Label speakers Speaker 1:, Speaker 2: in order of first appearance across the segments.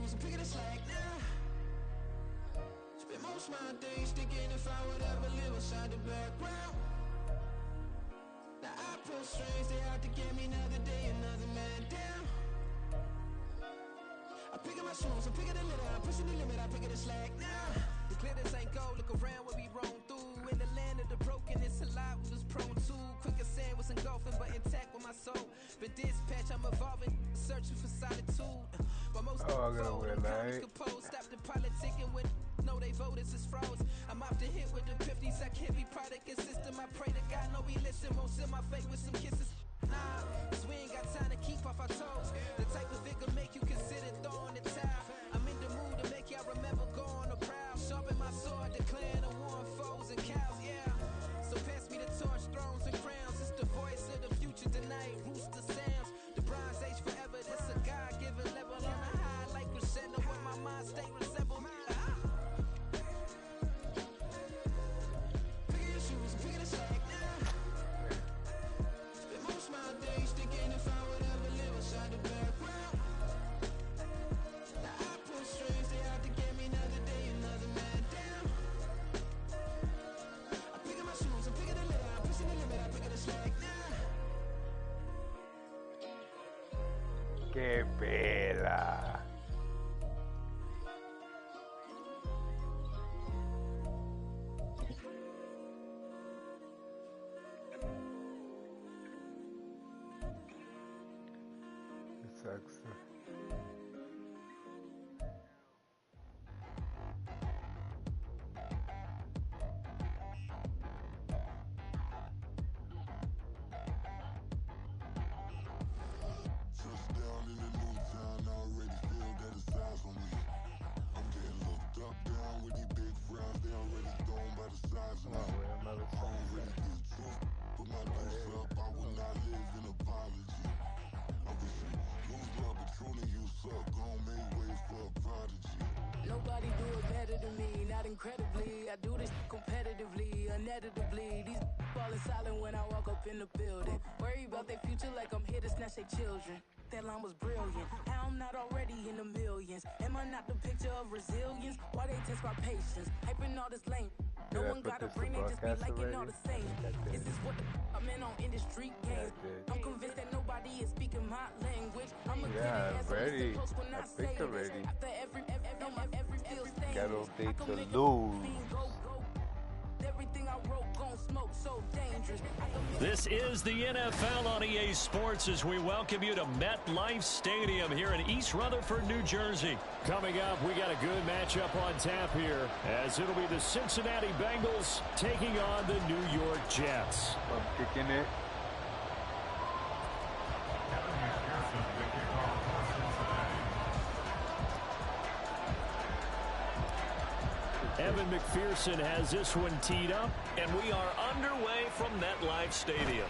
Speaker 1: shoes and picking the slack now. Spend most of my days thinking if I would ever live inside the background. Now I pull strings, they out to get me another day, another man down. I'm picking my shoes, I'm picking the litter, I'm pushing the limit, I'm picking the slack now. The glitters ain't gold, look around what we roam through. In the land of the broken, it's a lot we was prone to. Quicker sand was engulfing, but intact with my soul. Been dispatched, I'm evolving, searching for solitude. But most fold, I'm calm composed. Stop the politicking when know they voters is frauds. I'm off the hit with the 50s, I can't be product and system. I pray to God, no, we listen, won't send my face with some kisses. Nah, cause we ain't got time to keep off our toes. The type of vigor make you consider throwing the towel. I'm in the mood to make y'all remember going to proud. Sharpen my sword, declaring the war on foes and cows, yeah. So pass me the torch, thrones and crowns. It's the voice of the future tonight, rooster sounds. The Bronze Age forever, this a God-given level. On a high like crescendo, where my mind state resemble. Picking your shoes and picking the slack now. Spend most of my days thinking if I would ever live inside the background. Now I pull strings, they out to get me another day, another man down. I'm picking my shoes, I'm picking the litter, I'm pushing the limit, I'm picking the slack now.
Speaker 2: ¡Qué pela! Exacto.
Speaker 3: Touchdown in the new town, I already feel that it's eyes on me. I'm getting looked up, down with these big frowns, they already thrown by the size of me. I don't really get truth, put my deuce up, I will not live in apology. I wish you lose love, but truly you suck, gon' make way for a prodigy.
Speaker 4: Nobody do it better than me, not incredibly. I do this competitively, uneditably. These falling silent when I walk up in the building. Worry about their future like I'm here to snatch their children. That line was brilliant. How I'm not already in the millions. Am I not the picture of resilience? Why they test my patience? Hyping all this lame. No one got a brain, they just be liking all the same. Is this what I'm in on industry games? I'm convinced that nobody is speaking my language. I'm a
Speaker 2: Yeah, ready. I picked already. Quero update to lose.
Speaker 4: Everything I wrote gon' smoke so dangerous.
Speaker 5: This is the NFL on EA Sports as we welcome you to MetLife Stadium here in East Rutherford, New Jersey. Coming up, we got a good matchup on tap here as it'll be the Cincinnati Bengals taking on the New York Jets.
Speaker 2: I'm kicking it.
Speaker 5: Evan McPherson has this one teed up, and we are underway from MetLife Stadium.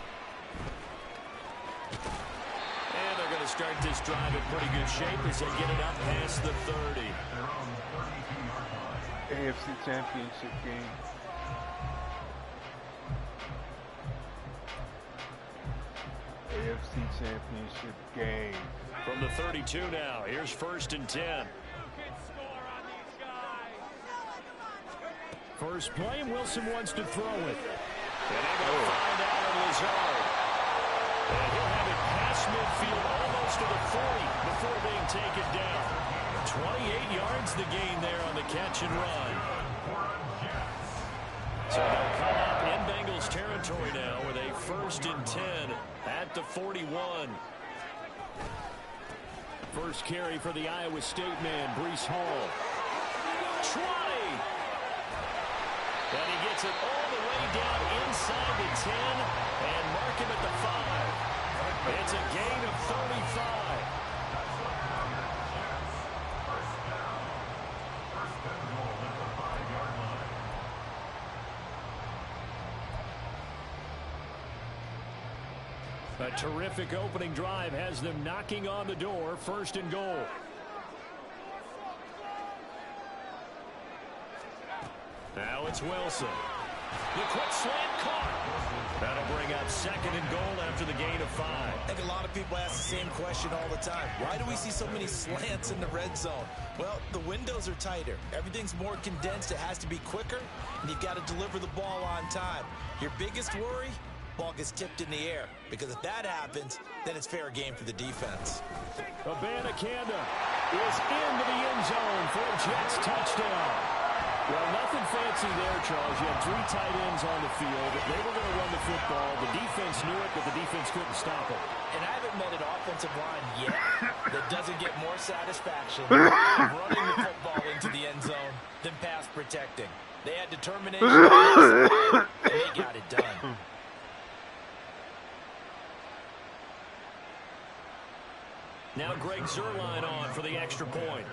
Speaker 5: And they're going to start this drive in pretty good shape as they get it up past the 30.
Speaker 2: AFC Championship game. AFC Championship game.
Speaker 5: From the 32 now, here's 1st and 10. First play, Wilson wants to throw it. And they're going to find Allen Lazard. And he'll have it past midfield almost to the 40 before being taken down. 28 yards the gain there on the catch and run. So they'll come up in Bengals territory now with a 1st and 10 at the 41. First carry for the Iowa State man, Breece Hall. 20! And he gets it all the way down inside the 10 and mark him at the 5. It's a gain of 35. A terrific opening drive has them knocking on the door, 1st and goal. Now it's Wilson. The quick slant caught. That'll bring up 2nd and goal after the gain of 5.
Speaker 6: I think a lot of people ask the same question all the time. Why do we see so many slants in the red zone? Well, the windows are tighter. Everything's more condensed. It has to be quicker, and you've got to deliver the ball on time. Your biggest worry? Ball gets tipped in the air, because if that happens, then it's fair game for the defense.
Speaker 5: Abanikanda is into the end zone for a Jets touchdown. Well, nothing fancy there, Charles. You had 3 tight ends on the field. They were going to run the football. The defense knew it, but the defense couldn't stop it.
Speaker 6: And I haven't met an offensive line yet that doesn't get more satisfaction running the football into the end zone than pass protecting. They had determination, and they got it done.
Speaker 5: Now Greg Zuerlein on for the extra point.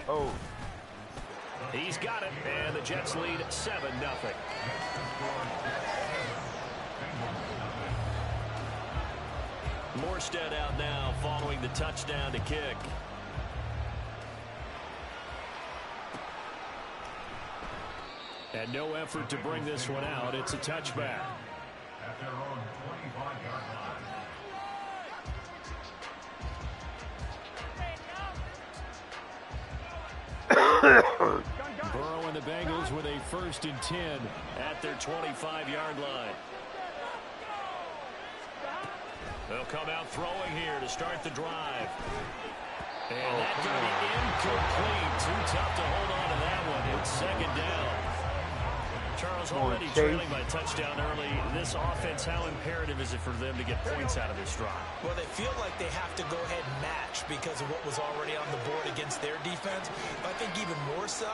Speaker 2: Oh.
Speaker 5: He's got it, and the Jets lead 7-0. Morstead out now following the touchdown to kick. And no effort to bring this one out. It's a touchback.
Speaker 7: At their own 25-yard line.
Speaker 5: Burrow and the Bengals with a 1st and 10 at their 25-yard line. They'll come out throwing here to start the drive. And that's going to be incomplete. Too tough to hold on to that one. It's 2nd down. Charles, already trailing by touchdown early. This offense, how imperative is it for them to get points out of this drive?
Speaker 6: Well, they feel like they have to go ahead and match because of what was already on the board against their defense. But I think even more so,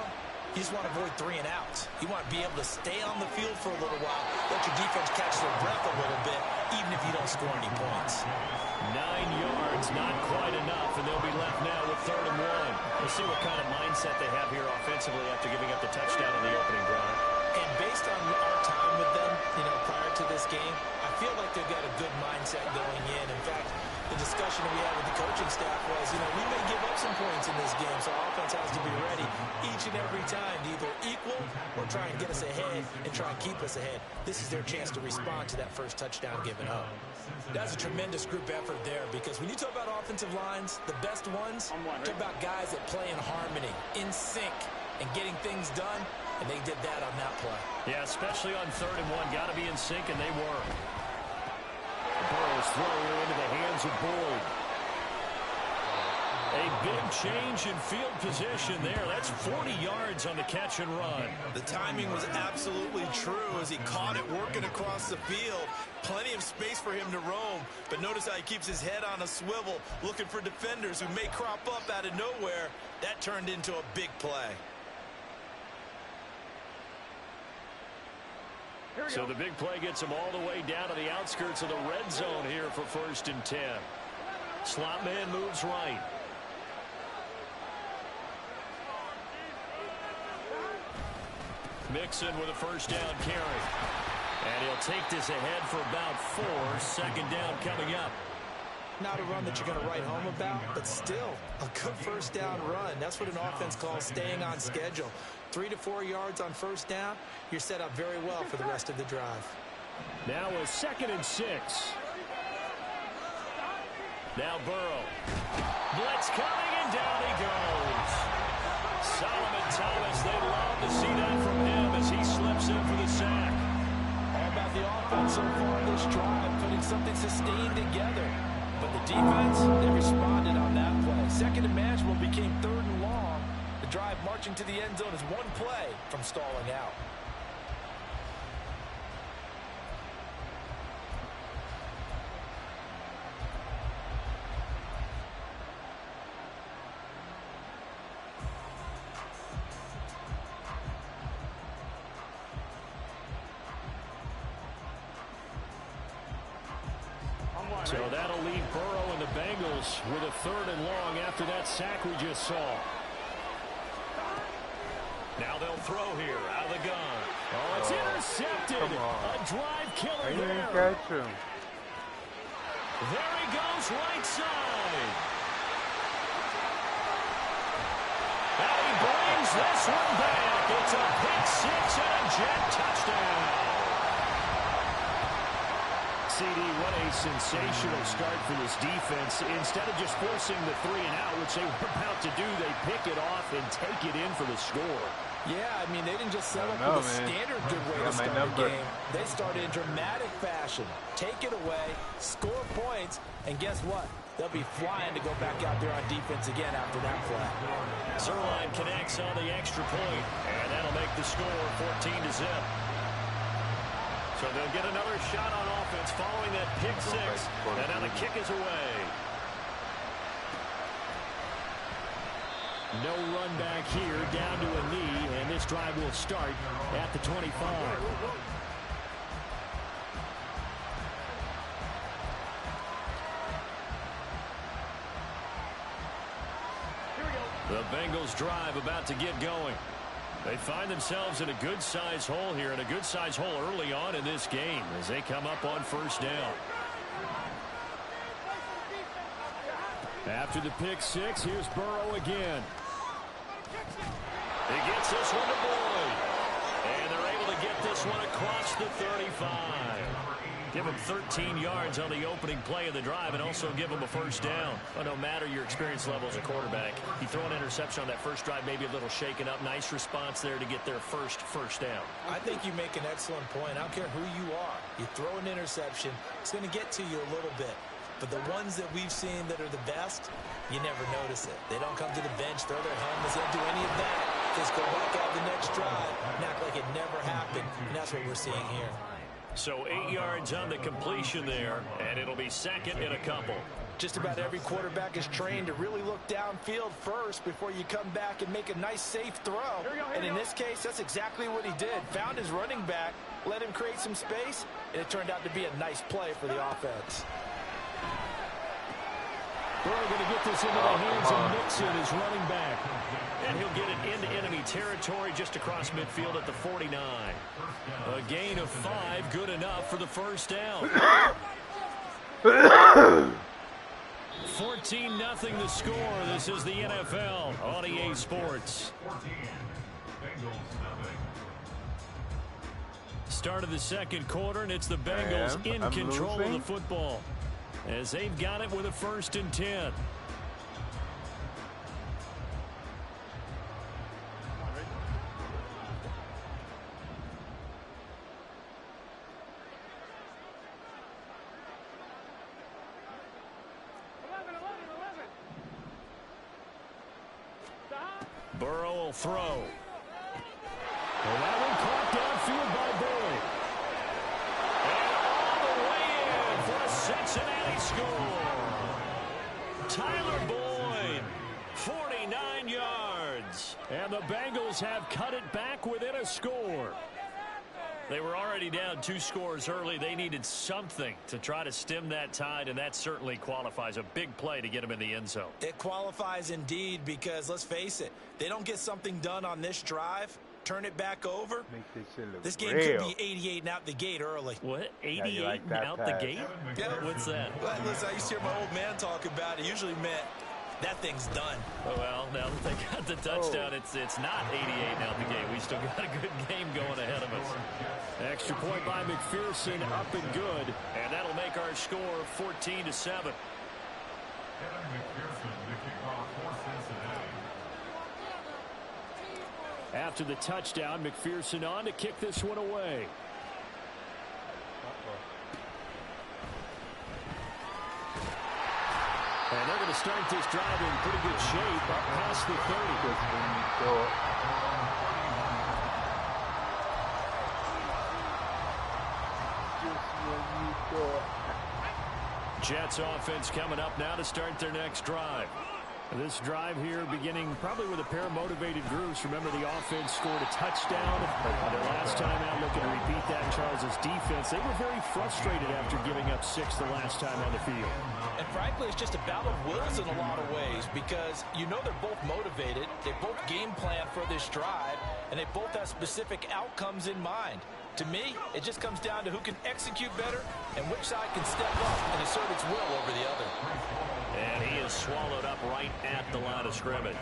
Speaker 6: you just want to avoid 3 and outs. You want to be able to stay on the field for a little while, let your defense catch their breath a little bit, even if you don't score any points.
Speaker 5: 9 yards, not quite enough, and they'll be left now with 3rd and 1. We'll see what kind of mindset they have here offensively after giving up the touchdown in the opening drive.
Speaker 6: And based on our time with them, prior to this game, I feel like they've got a good mindset going in. In fact, the discussion we had with the coaching staff was, we may give up some points in this game, so our offense has to be ready each and every time to either equal or try and get us ahead and try and keep us ahead. This is their chance to respond to that first touchdown given up. That's a tremendous group effort there, because when you talk about offensive lines, the best ones, talk about guys that play in harmony, in sync, and getting things done. And they did that on that play.
Speaker 5: Yeah, especially on 3rd and 1. Got to be in sync, and they were. Burrow's throw here into the hands of Boyd. A big change in field position there. That's 40 yards on the catch and run.
Speaker 6: The timing was absolutely true as he caught it working across the field. Plenty of space for him to roam. But notice how he keeps his head on a swivel, looking for defenders who may crop up out of nowhere. That turned into a big play.
Speaker 5: So the big play gets him all the way down to the outskirts of the red zone here for 1st and 10. Slot man moves right. Mixon with a 1st down carry. And he'll take this ahead for about 4. 2nd down coming up.
Speaker 6: Not a run that you're going to write home about, but still a good 1st down run. That's what an offense calls staying on schedule. 3 to 4 yards on 1st down, you're set up very well for the rest of the drive.
Speaker 5: Now a 2nd and 6. Now Burrow. Blitz coming, and down he goes. Solomon Thomas, they'd love to see that from him as he slips in for the sack.
Speaker 6: All about the offense so far this drive, putting something sustained together. But the defense, they responded on that play. 2nd and manageable became 3rd and long. The drive marching to the end zone is 1 play from stalling out.
Speaker 5: So that'll leave Burrow and the Bengals with a 3rd and long after that sack we just saw. Now they'll throw here out of the gun. Oh, it's intercepted. A drive killer
Speaker 2: I
Speaker 5: there.
Speaker 2: didn't catch him.
Speaker 5: There he goes, right side. And he brings this one back. It's a pick six and a Jet touchdown. CD, what a sensational start for this defense. Instead of just forcing the 3 and out, which they were about to do, they pick it off and take it in for the score.
Speaker 6: Yeah, I mean, they didn't just settle for the standard good way to start a game. They started in dramatic fashion. Take it away, score points, and guess what? They'll be flying to go back out there on defense again after that play.
Speaker 5: Zerline connects on the extra point, and that'll make the score 14-0. So they'll get another shot on offense following that pick six, and now the kick is away. No run back here, down to a knee, and this drive will start at the 25. The Bengals drive about to get going. They find themselves in a good-sized hole here, and a good-sized hole early on in this game as they come up on first down. After the pick six, here's Burrow again. He gets this one to Boyd. And they're able to get this one across the 35. Give him 13 yards on the opening play of the drive and also give him a first down. But no matter your experience level as a quarterback, you throw an interception on that first drive, maybe a little shaken up. Nice response there to get their first down.
Speaker 6: I think you make an excellent point. I don't care who you are. You throw an interception, it's going to get to you a little bit. But the ones that we've seen that are the best, you never notice it. They don't come to the bench, throw their helmets, they don't do any of that. Just go back out the next drive and act like it never happened. And that's what we're seeing here.
Speaker 5: So 8 yards on the completion there, and it'll be second in a couple.
Speaker 6: Just about every quarterback is trained to really look downfield first before you come back and make a nice, safe throw. And in this case, that's exactly what he did. Found his running back, let him create some space, and it turned out to be a nice play for the offense.
Speaker 5: Burrow going to get this into the hands of Mixon, his running back. And he'll get it into enemy territory just across midfield at the 49. A gain of 5, good enough for the first down. 14-0 the score. This is the NFL on EA Sports. Start of the second quarter, and it's the Bengals in control of the football as they've got it with a 1st and 10. Burrow will throw. And that one caught downfield by Boyd. And all the way in for a Cincinnati score. Tyler Boyd, 49 yards. And the Bengals have cut it back within a score. They were already down 2 scores early. They needed something to try to stem that tide, and that certainly qualifies. A big play to get them in the end zone.
Speaker 6: It qualifies indeed because, let's face it, they don't get something done on this drive, turn it back over. This game could be 88 and out the gate early.
Speaker 5: What? 88 like and out the gate?
Speaker 6: Yeah.
Speaker 5: What's that?
Speaker 6: Well, listen, I used to hear my old man talk about it. Usually meant that thing's done.
Speaker 5: Oh, well, now that they got the touchdown, it's not 88 out the gate. We still got a good game going ahead of us. Extra point by McPherson, up and good. And that'll make our score 14-7. After the touchdown, McPherson on to kick this one away. And they're going to start this drive in pretty good shape up past the 30. Jets offense coming up now to start their next drive. This drive here beginning probably with a pair of motivated groups. Remember, the offense scored a touchdown their last time out. Looking to repeat that in Charles's defense. They were very frustrated after giving up 6 the last time on the field.
Speaker 6: And frankly, it's just a battle of wills in a lot of ways because you know they're both motivated. They both game plan for this drive, and they both have specific outcomes in mind. To me, it just comes down to who can execute better and which side can step up and assert its will over the other.
Speaker 5: And he is swallowed up right at the line of scrimmage.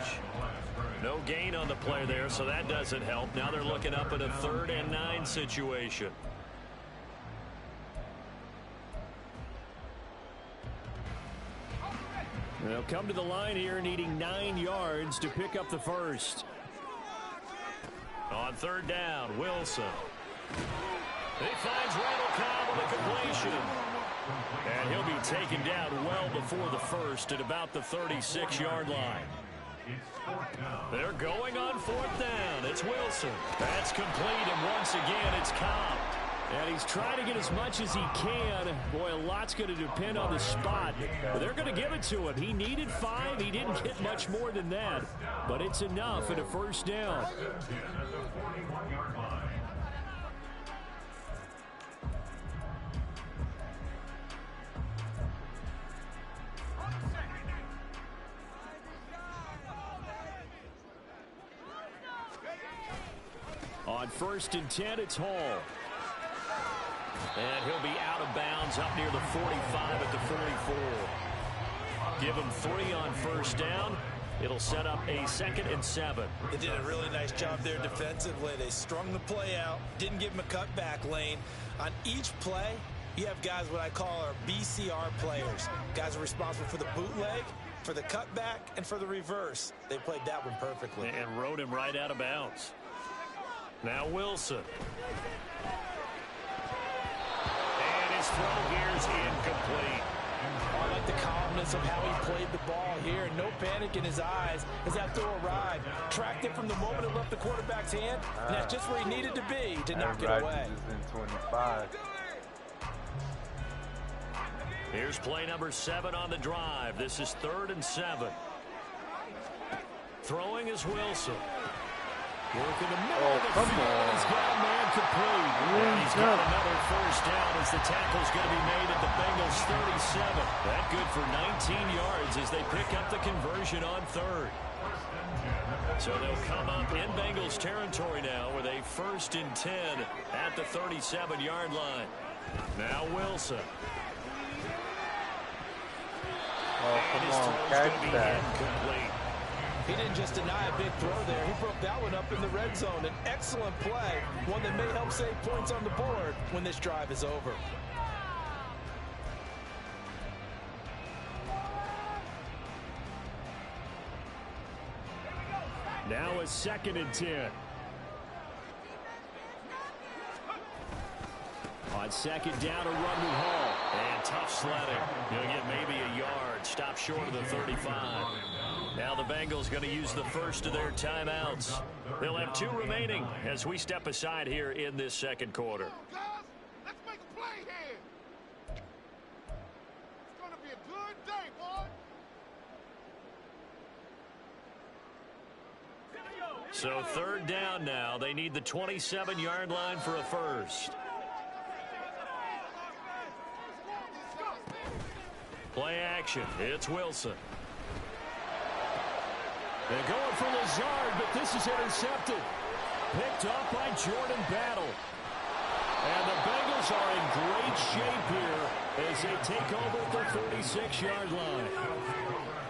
Speaker 5: No gain on the play there, so that doesn't help. Now they're looking up at a 3rd and 9 situation. They'll come to the line here needing 9 yards to pick up the first. On 3rd down, Wilson. He finds Randall Cobb with a completion. And he'll be taken down well before the first at about the 36-yard line. They're going on 4th down. It's Wilson. That's complete, and once again, it's Cobb. And he's trying to get as much as he can. Boy, a lot's going to depend on the spot. But they're going to give it to him. He needed 5. He didn't get much more than that. But it's enough at a first down. On 1st and 10, it's Hall. And he'll be out of bounds up near the 45 at the 44. Give him 3 on 1st down. It'll set up a 2nd and 7.
Speaker 6: They did a really nice job there defensively. They strung the play out, didn't give him a cutback lane. On each play, you have guys what I call our BCR players. Guys are responsible for the bootleg, for the cutback, and for the reverse. They played that one perfectly.
Speaker 5: And rode him right out of bounds. Now Wilson. And his throw here is incomplete.
Speaker 6: I like the calmness of how he played the ball here. No panic in his eyes as that throw arrived. Tracked it from the moment it left the quarterback's hand. And that's just where he needed to be to knock it away.
Speaker 2: In 25.
Speaker 5: Here's play number 7 on the drive. This is 3rd and 7. Throwing is Wilson. Working the middle of the field. He's got a man complete. And he's got another first down as the tackle's going to be made at the Bengals 37. That good for 19 yards as they pick up the conversion on 3rd. So they'll come up in Bengals territory now with a 1st and 10 at the 37-yard line. Now Wilson.
Speaker 2: Oh, come on, catch that.
Speaker 5: Incomplete.
Speaker 6: He didn't just deny a big throw there. He broke that one up in the red zone. An excellent play, one that may help save points on the board when this drive is over.
Speaker 5: Now a 2nd and 10. On 2nd down, a run with Hall. And tough sledding. He'll get maybe a yard. Stop short of the 35. Now the Bengals going to use the first of their timeouts. They'll have 2 remaining as we step aside here in this 2nd quarter.
Speaker 3: Guys, let's make a play here. It's going to be a good day, boy.
Speaker 5: So 3rd down now. They need the 27-yard line for a first. Play action. It's Wilson. They're going for Lazard, but this is intercepted. Picked up by Jordan Battle. And the Bengals are in great shape here as they take over at the 36-yard line.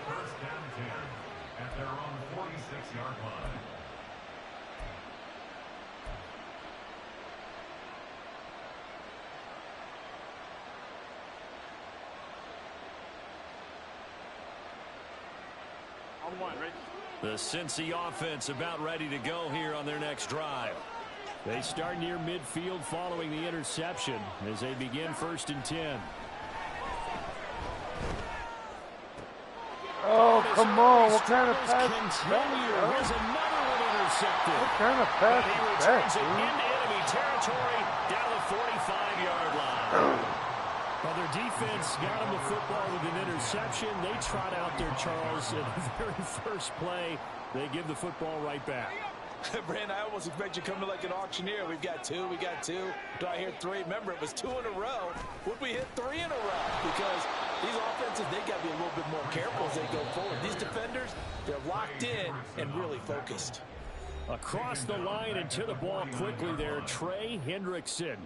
Speaker 7: First down 10 at their own 46-yard line.
Speaker 5: The Cincy offense about ready to go here on their next drive. They start near midfield following the interception as they begin 1st and 10.
Speaker 2: Oh, come on. What kind of pass is that?
Speaker 5: There's another one intercepted.
Speaker 2: What kind of pass
Speaker 5: He
Speaker 2: is
Speaker 5: returns it
Speaker 2: that,
Speaker 5: into enemy territory down the 45-yard line. Well, their defense got them the football with an interception. They trot out there, Charles, in the very first play. They give the football right back.
Speaker 6: Brand, I almost expect you to come to like an auctioneer. We've got 2, we got 2. Do I hear 3? Remember, it was 2 in a row. Would we hit 3 in a row? Because these offenses, they got to be a little bit more careful as they go forward. These defenders, they're locked in and really focused.
Speaker 5: Across the line and to the ball quickly there, Trey Hendrickson.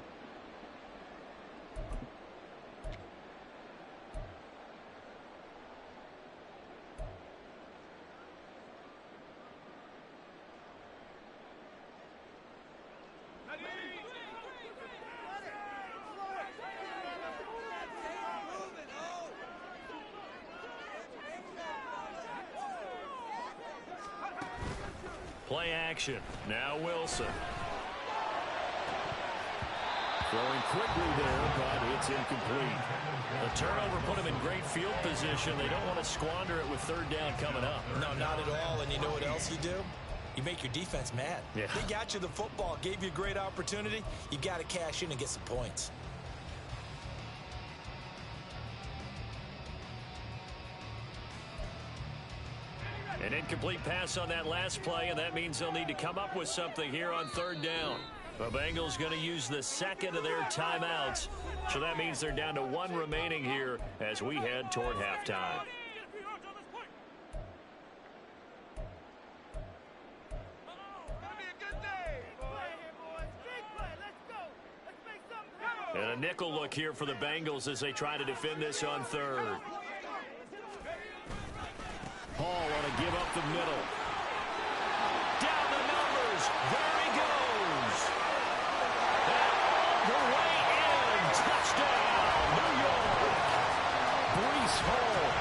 Speaker 5: Play action. Now Wilson. Throwing quickly there, but it's incomplete. The turnover put him in great field position. They don't want to squander it with third down coming up.
Speaker 6: No, not at all. And you know what else you do? You make your defense mad.
Speaker 5: Yeah.
Speaker 6: They got you the football, gave you a great opportunity. You got to cash in and get some points.
Speaker 5: An incomplete pass on that last play, and that means they'll need to come up with something here on third down. The Bengals going to use the second of their timeouts, so that means they're down to one remaining here as we head toward halftime. And a nickel look here for the Bengals as they try to defend this on third. Hall on a give up the middle. Down the numbers. There he goes. And all the way in. Touchdown, New York. Breece Hall,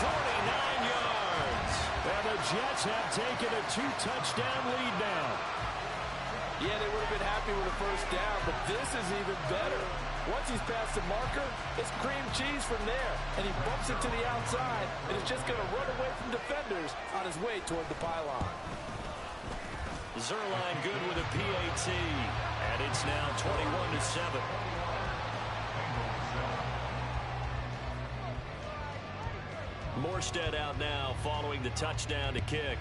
Speaker 5: 49 yards. And the Jets have taken a 2-touchdown lead now.
Speaker 6: Yeah, they would have been happy with a first down, but this is even better. Once he's past the marker, it's cream cheese from there, and he bumps it to the outside, and is just going to run away from defenders on his way toward the pylon.
Speaker 5: Zerline good with a PAT, and it's now 21-7. Morstead out now following the touchdown to kick.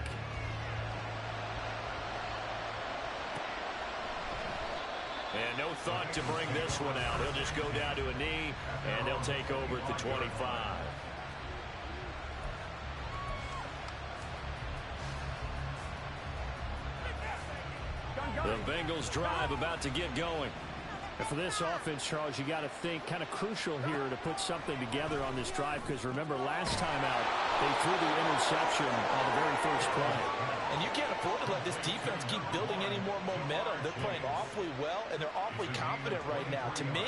Speaker 5: And no thought to bring this one out. He'll just go down to a knee, and they'll take over at the 25. The Bengals drive about to get going.
Speaker 8: And for this offense, Charles, you got to think kind of crucial here to put something together on this drive, because remember last time out they threw the interception on the very first play.
Speaker 6: And you can't afford to let this defense keep building any more momentum. They're playing awfully well, and they're awfully confident right now. To me,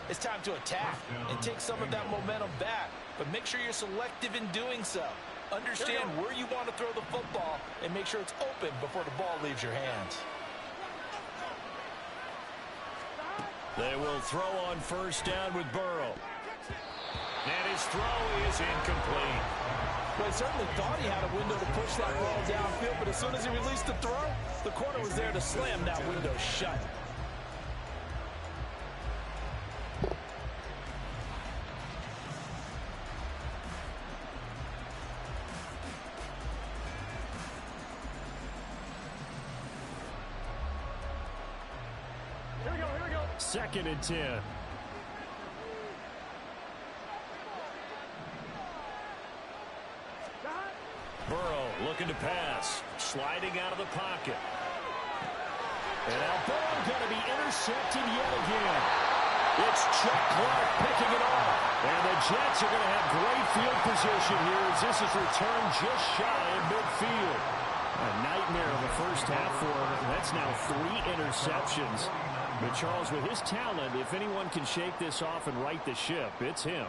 Speaker 6: it's time to attack and take some of that momentum back. But make sure you're selective in doing so. Understand where you want to throw the football and make sure it's open before the ball leaves your hands.
Speaker 5: They will throw on first down with Burrow. And his throw is incomplete.
Speaker 6: Well, he certainly thought he had a window to push that ball downfield, but as soon as he released the throw, the corner was there to slam that window shut.
Speaker 8: Here we go. 2nd and 10.
Speaker 5: Burrow looking to pass. Sliding out of the pocket. And now Burrow going to be intercepted yet again. It's Chuck Clark picking it off. And the Jets are going to have great field position here as this is returned just shy of midfield.
Speaker 8: A nightmare of the first half for him. That's now 3 interceptions. But Charles, with his talent, if anyone can shake this off and right the ship, it's him.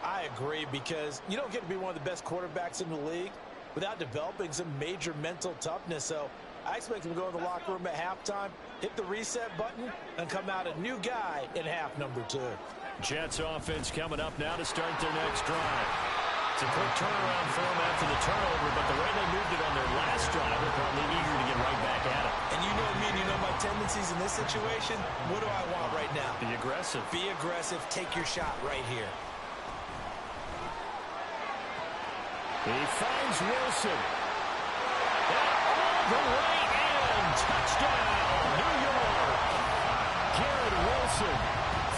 Speaker 6: I agree, because you don't get to be one of the best quarterbacks in the league without developing some major mental toughness. So I expect him to go in the locker room at halftime, hit the reset button, and come out a new guy in half number 2.
Speaker 5: Jets offense coming up now to start their next drive. It's a quick turnaround for them after the turnover, but the way they moved it on their last drive, they're probably eager to get right back at it.
Speaker 6: And you know me, and you know my tendencies in this situation. What do I want right now?
Speaker 5: Be aggressive.
Speaker 6: Be aggressive. Take your shot right here.
Speaker 5: He finds Wilson. And all the way in. Touchdown, New York. Garrett Wilson,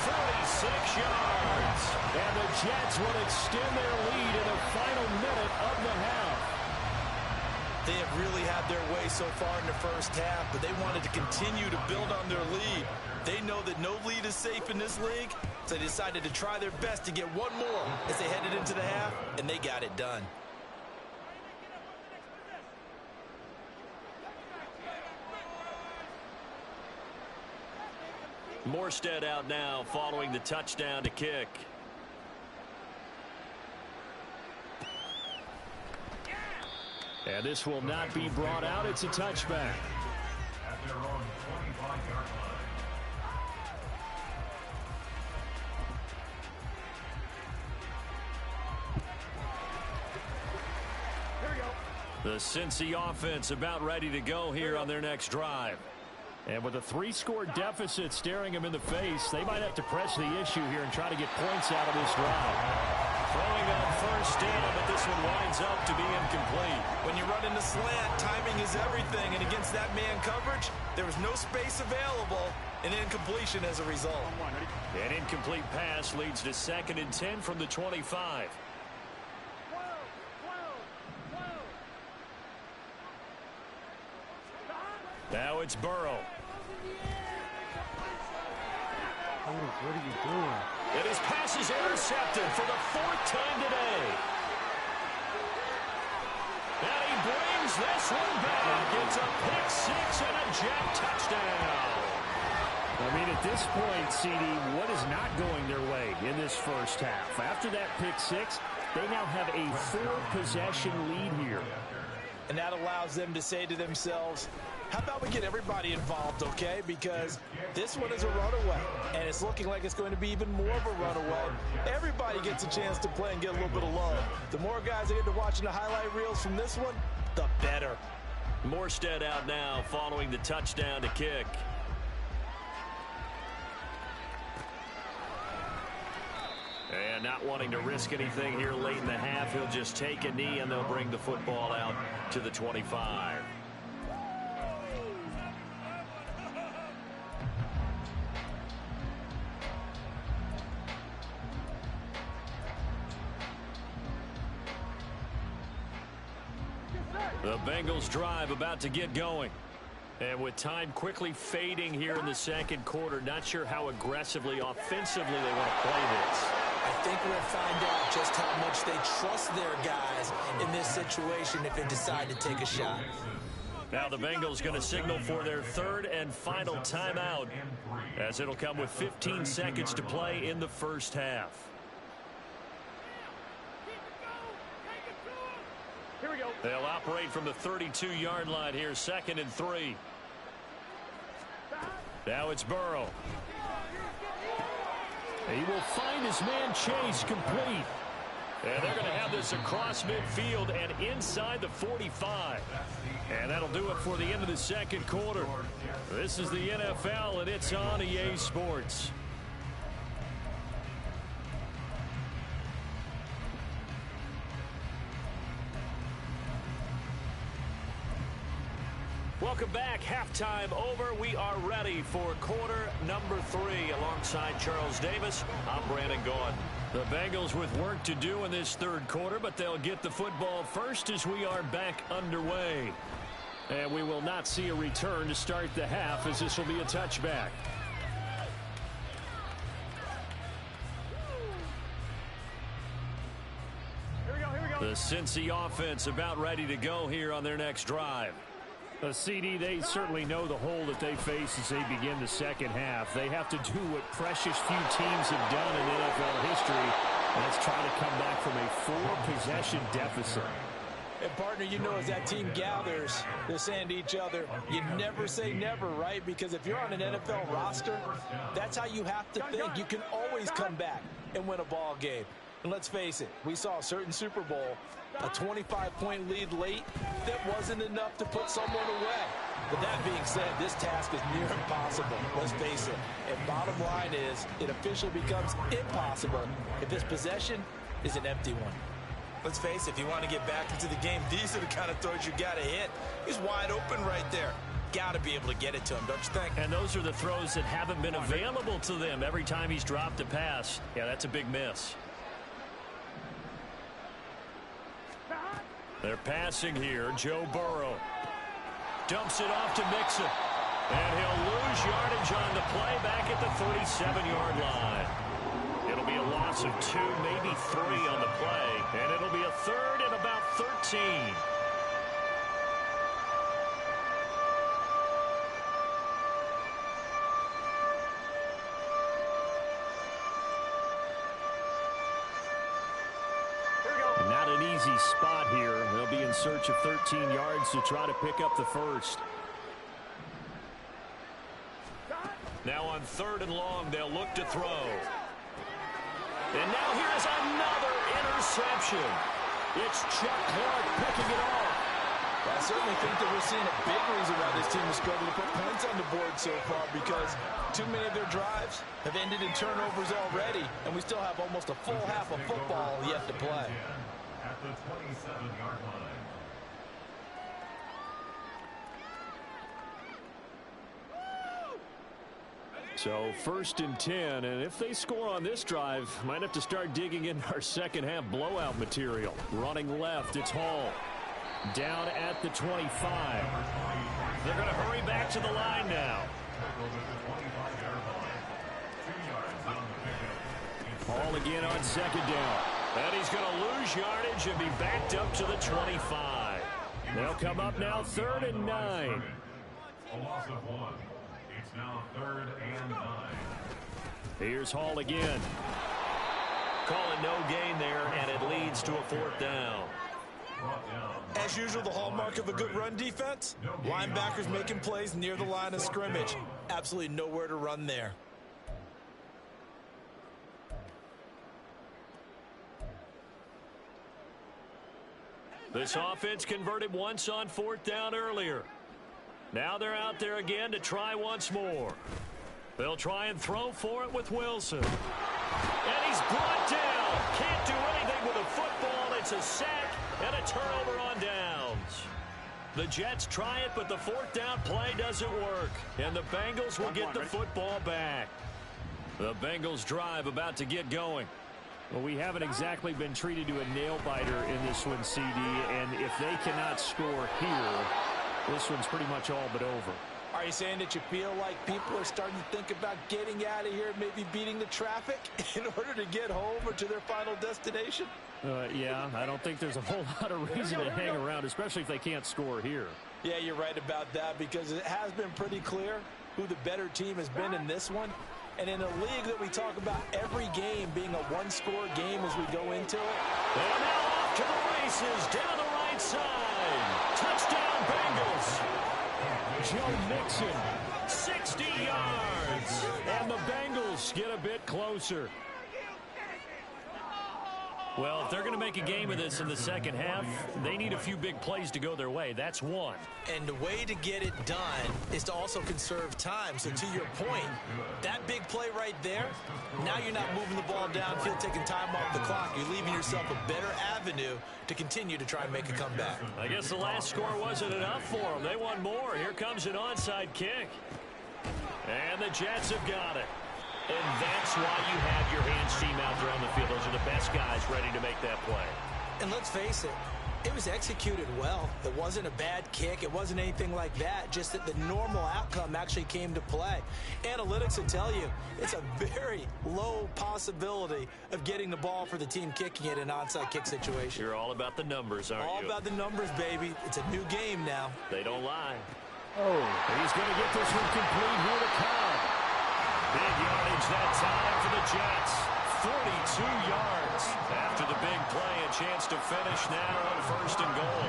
Speaker 5: 46 yards. And the Jets will extend their lead in the final minute of the half.
Speaker 6: They have really had their way so far in the first half, but they wanted to continue to build on their lead. They know that no lead is safe in this league, so they decided to try their best to get one more as they headed into the half, and they got it done.
Speaker 5: Morstead out now following the touchdown to kick. And this will not be brought out. It's a touchback.
Speaker 7: At their own 25-yard line.
Speaker 5: The Cincy offense about ready to go here on their next drive.
Speaker 8: And with a 3-score deficit staring them in the face, they might have to press the issue here and try to get points out of this drive.
Speaker 5: Throwing on first down, but this one winds up to be incomplete.
Speaker 6: When you run in the slant, timing is everything, and against that man coverage, there was no space available, and incompletion as a result.
Speaker 5: An incomplete pass leads to 2nd and 10 from the 25. Now it's Burrow.
Speaker 2: What are you doing?
Speaker 5: And his pass is intercepted for the 4th time today. And he brings this one back. It's a pick 6 and a jet touchdown.
Speaker 8: I mean, at this point, CD, what is not going their way in this first half? After that pick 6, they now have a 4-possession lead here.
Speaker 6: And that allows them to say to themselves, how about we get everybody involved, okay? Because this one is a runaway, and it's looking like it's going to be even more of a runaway. Everybody gets a chance to play and get a little bit of love. The more guys that get to watching the highlight reels from this one, the better.
Speaker 5: Morstead out now following the touchdown to kick. And not wanting to risk anything here late in the half, he'll just take a knee and they'll bring the football out to the 25. The Bengals drive about to get going. And with time quickly fading here in the second quarter, not sure how aggressively, offensively they want to play this.
Speaker 6: I think we'll find out just how much they trust their guys in this situation if they decide to take a shot.
Speaker 5: Now the Bengals going to signal for their 3rd and final timeout, as it'll come with 15 seconds to play in the first half.
Speaker 8: Here we go.
Speaker 5: They'll operate from the 32-yard line here, 2nd and 3. Now it's Burrow.
Speaker 8: He will find his man Chase complete.
Speaker 5: And they're going to have this across midfield and inside the 45. And that'll do it for the end of the second quarter. This is the NFL, and it's on EA Sports. Welcome back. Halftime over. We are ready for quarter number 3. Alongside Charles Davis, I'm Brandon Gaudin. The Bengals with work to do in this third quarter, but they'll get the football first as we are back underway. And we will not see a return to start the half, as this will be a touchback. The Cincy offense about ready to go here on their next drive.
Speaker 8: The CD, they certainly know the hole that they face as they begin the second half. They have to do what precious few teams have done in NFL history. Let's try to come back from a 4-possession deficit.
Speaker 6: And partner, you know, as that team gathers, they're saying to each other, you never say never, right? Because if you're on an NFL roster, that's how you have to think. You can always come back and win a ball game. And let's face it, we saw a certain Super Bowl, a 25-point lead late that wasn't enough to put someone away. But that being said, this task is near impossible. Let's face it. And bottom line is, it officially becomes impossible if this possession is an empty one. Let's face it, if you want to get back into the game, these are the kind of throws you got to hit. He's wide open right there. Got to be able to get it to him, don't you think?
Speaker 5: And those are the throws that haven't been available to them every time he's dropped a pass. Yeah, that's a big miss. They're passing here. Joe Burrow dumps it off to Mixon. And he'll lose yardage on the play back at the 37-yard line. It'll be a loss of 2, maybe 3 on the play. And it'll be a 3rd and about 13. Not an
Speaker 8: easy spot here. They'll be in search of 13 yards to try to pick up the first.
Speaker 5: Now on 3rd and long, they'll look to throw. And now here's another interception. It's Chuck Clark picking it off.
Speaker 6: I certainly think that we're seeing a big reason why this team is struggling to put points on the board so far, because too many of their drives have ended in turnovers already, and we still have almost a full half of football yet to play.
Speaker 7: At the 27-yard line.
Speaker 5: So 1st and 10, and if they score on this drive, might have to start digging in our second half blowout material. Running left, it's Hall. Down at the 25. They're going to hurry back to the line now. Hall again on 2nd down. And he's going to lose yardage and be backed up to the 25. They'll come up now 3rd and 9.
Speaker 7: A loss of 1. It's now 3rd and 9.
Speaker 5: Here's Hall again. Calling no gain there, and it leads to a 4th down.
Speaker 6: As usual, the hallmark of a good run defense, linebackers making plays near the line of scrimmage. Absolutely nowhere to run there.
Speaker 5: This offense converted once on 4th down earlier. Now they're out there again to try once more. They'll try and throw for it with Wilson. And he's brought down. Can't do anything with a football. It's a sack and a turnover on downs. The Jets try it, but the 4th down play doesn't work. And the Bengals will get the football back. The Bengals drive about to get going.
Speaker 8: Well, we haven't exactly been treated to a nail-biter in this one, CD, and if they cannot score here, this one's pretty much all but over.
Speaker 6: Are you saying that you feel like people are starting to think about getting out of here, maybe beating the traffic in order to get home or to their final destination?
Speaker 8: Yeah, I don't think there's a whole lot of reason to hang around, especially if they can't score here.
Speaker 6: Yeah, you're right about that, because it has been pretty clear who the better team has been in this one. And in a league that we talk about every game being a one-score game as we go into it.
Speaker 5: And now off to the races down the right side. Touchdown Bengals. Joe Mixon, 60 yards. And the Bengals get a bit closer. Well, if they're going to make a game of this in the second half, they need a few big plays to go their way. That's one.
Speaker 6: And the way to get it done is to also conserve time. So to your point, that big play right there, now you're not moving the ball downfield, taking time off the clock. You're leaving yourself a better avenue to continue to try and make a comeback.
Speaker 5: I guess the last score wasn't enough for them. They want more. Here comes an onside kick. And the Jets have got it. And that's why you have your hands team out there on the field. Those are the best guys ready to make that play.
Speaker 6: And let's face it, it was executed well. It wasn't a bad kick. It wasn't anything like that. Just that the normal outcome actually came to play. Analytics will tell you it's a very low possibility of getting the ball for the team kicking it in an onside kick situation.
Speaker 5: You're all about the numbers, aren't you?
Speaker 6: All about the numbers, baby. It's a new game now.
Speaker 5: They don't lie.
Speaker 8: Oh, he's going to get this one complete here to Cobb.
Speaker 5: Big yardage that time for the Jets. 42 yards. After the big play, a chance to finish now on 1st and goal.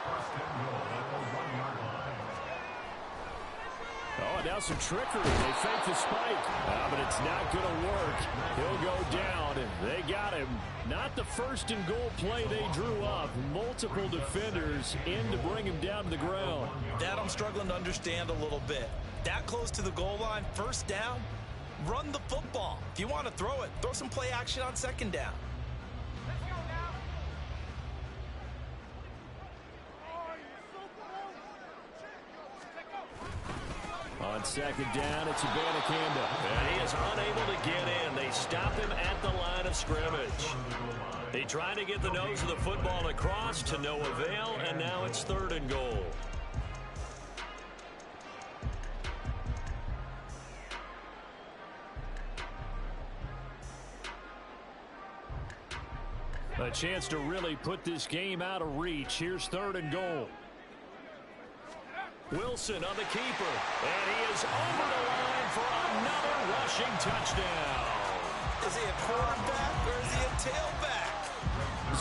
Speaker 7: 1st and goal at the 1-yard line.
Speaker 8: Oh, now some trickery. They fake the spike. But it's not going to work. He'll go down. They got him. Not the 1st and goal play they drew up. Multiple defenders in to bring him down to the ground.
Speaker 6: That I'm struggling to understand a little bit. That close to the goal line, 1st down, run the football. If you want to throw it, throw some play action on 2nd down.
Speaker 8: On 2nd down, it's Abanikanda.
Speaker 5: And he is unable to get in. They stop him at the line of scrimmage. They try to get the nose of the football across to no avail, and now it's 3rd and goal.
Speaker 8: A chance to really put this game out of reach. Here's 3rd and goal.
Speaker 5: Wilson on the keeper, and he is over the line for another rushing touchdown.
Speaker 6: Is he a quarterback or is he a tailback?